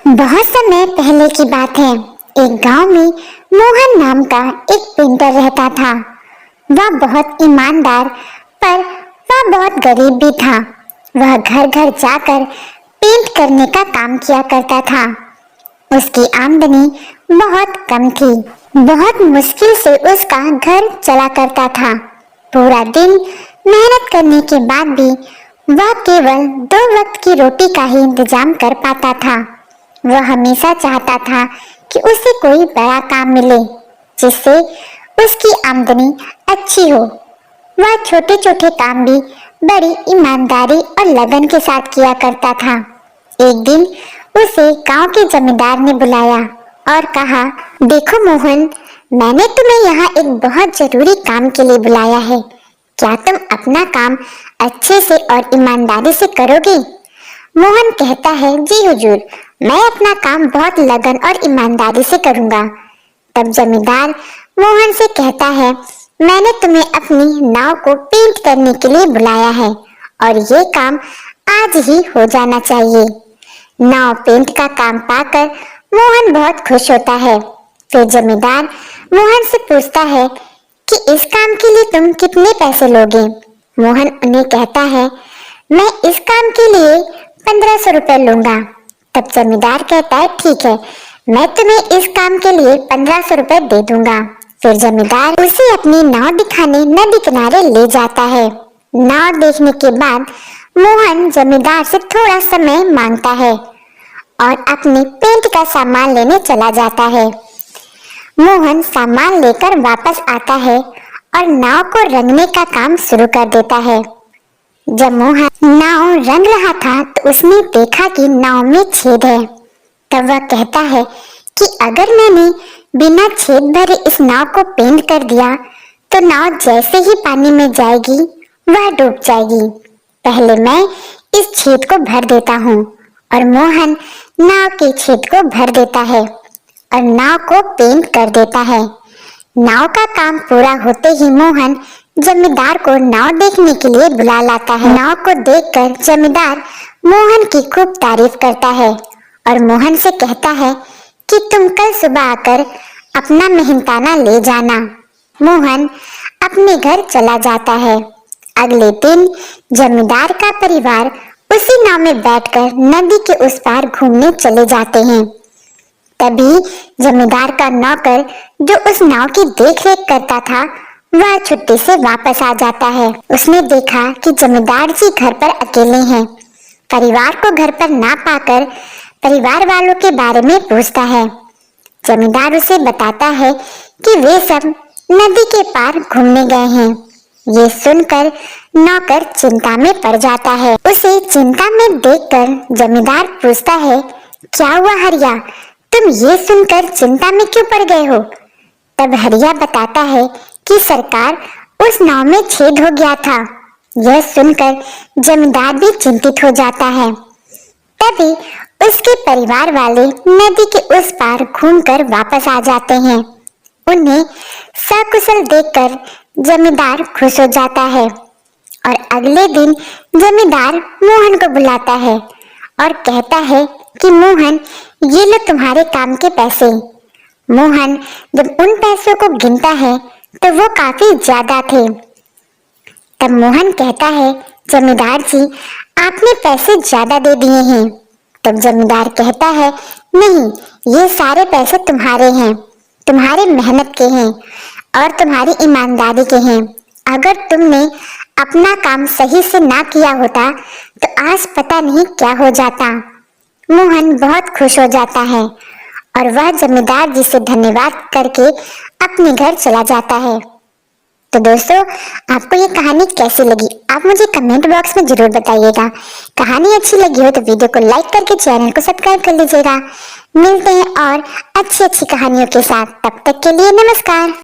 बहुत समय पहले की बात है। एक गांव में मोहन नाम का एक पेंटर रहता था। वह बहुत ईमानदार पर वह बहुत गरीब भी था। वह घर घर जाकर पेंट करने का काम किया करता था। उसकी आमदनी बहुत कम थी। बहुत मुश्किल से उसका घर चला करता था। पूरा दिन मेहनत करने के बाद भी वह केवल 2 वक्त की रोटी का ही इंतजाम कर पाता था। वह हमेशा चाहता था कि उसे कोई बड़ा काम मिले जिससे उसकी आमदनी अच्छी हो। वह छोटे छोटे काम भी बड़ी ईमानदारी और लगन के साथ किया करता था। एक दिन उसे गांव के जमींदार ने बुलाया और कहा, देखो मोहन, मैंने तुम्हें यहाँ एक बहुत जरूरी काम के लिए बुलाया है। क्या तुम अपना काम अच्छे से और ईमानदारी से करोगे? मोहन कहता है, जी हुजूर, मैं अपना काम बहुत लगन और ईमानदारी से करूंगा। तब जमींदार मोहन से कहता है, मैंने तुम्हें अपनी नाव को पेंट करने के लिए बुलाया है और ये काम आज ही हो जाना चाहिए। नाव पेंट का काम पाकर मोहन बहुत खुश होता है। फिर जमींदार मोहन से पूछता है कि इस काम के लिए तुम कितने पैसे लोगे? मोहन उन्हें कहता है, मैं इस काम के लिए 1500 रुपए लूंगा। तब जमींदार कहता है, ठीक है, मैं तुम्हें इस काम के लिए 1500 रुपए दे दूंगा। फिर जमींदार उसे अपनी नाव दिखाने नदी किनारे ले जाता है। नाव देखने के बाद मोहन जमींदार से थोड़ा समय मांगता है और अपने पेंट का सामान लेने चला जाता है। मोहन सामान लेकर वापस आता है और नाव को रंगने का काम शुरू कर देता है। जब मोहन नाव रंग रहा था तो उसने देखा कि नाव में छेद है। तब वह कहता है कि अगर मैंने बिना छेद भरे इस नाव को पेंट कर दिया तो नाव जैसे ही पानी में जाएगी वह डूब जाएगी। पहले मैं इस छेद को भर देता हूँ। और मोहन नाव के छेद को भर देता है और नाव को पेंट कर देता है। नाव का काम पूरा होते ही मोहन जमींदार को नाव देखने के लिए बुला लाता है। नाव को देखकर जमींदार मोहन की खूब तारीफ करता है और मोहन से कहता है कि तुम कल सुबह आकर अपना मेहनताना ले जाना। मोहन अपने घर चला जाता है। अगले दिन जमींदार का परिवार उसी नाव में बैठकर नदी के उस पार घूमने चले जाते हैं। तभी जमींदार का नौकर जो उस नाव की देखरेख करता था वह छुट्टी से वापस आ जाता है। उसने देखा कि जमींदार जी घर पर अकेले हैं। परिवार को घर पर ना पाकर परिवार वालों के बारे में पूछता है। जमींदार उसे बताता है कि वे सब नदी के पार घूमने गए हैं। ये सुनकर नौकर चिंता में पड़ जाता है। उसे चिंता में देखकर जमींदार पूछता है, क्या हुआ हरिया, तुम ये सुनकर चिंता में क्यों पड़ गए हो? तब हरिया बताता है कि सरकार, उस नाव में छेद हो गया था। यह सुनकर जमींदार भी चिंतित हो जाता है। तभी उसके परिवार वाले नदी के उस पार घूमकर वापस आ जाते हैं। उन्हें सकुशल देखकर जमींदार खुश हो जाता है और अगले दिन जमींदार मोहन को बुलाता है और कहता है कि मोहन, ये लो तुम्हारे काम के पैसे। मोहन जब उन पैसों को गिनता है तो वो काफी ज्यादा थे। तब मोहन कहता है, जमींदार जी, आपने पैसे ज्यादा दे दिए हैं। तब जमींदार कहता है, नहीं, ये सारे पैसे तुम्हारे हैं, तुम्हारे मेहनत के हैं और तुम्हारी ईमानदारी के हैं। अगर तुमने अपना काम सही से ना किया होता तो आज पता नहीं क्या हो जाता। मोहन बहुत खुश हो जाता है और वह जमींदार जी से धन्यवाद करके अपने घर चला जाता है। तो दोस्तों, आपको ये कहानी कैसी लगी आप मुझे कमेंट बॉक्स में जरूर बताइएगा। कहानी अच्छी लगी हो तो वीडियो को लाइक करके चैनल को सब्सक्राइब कर लीजिएगा। मिलते हैं और अच्छी अच्छी कहानियों के साथ। तब तक के लिए नमस्कार।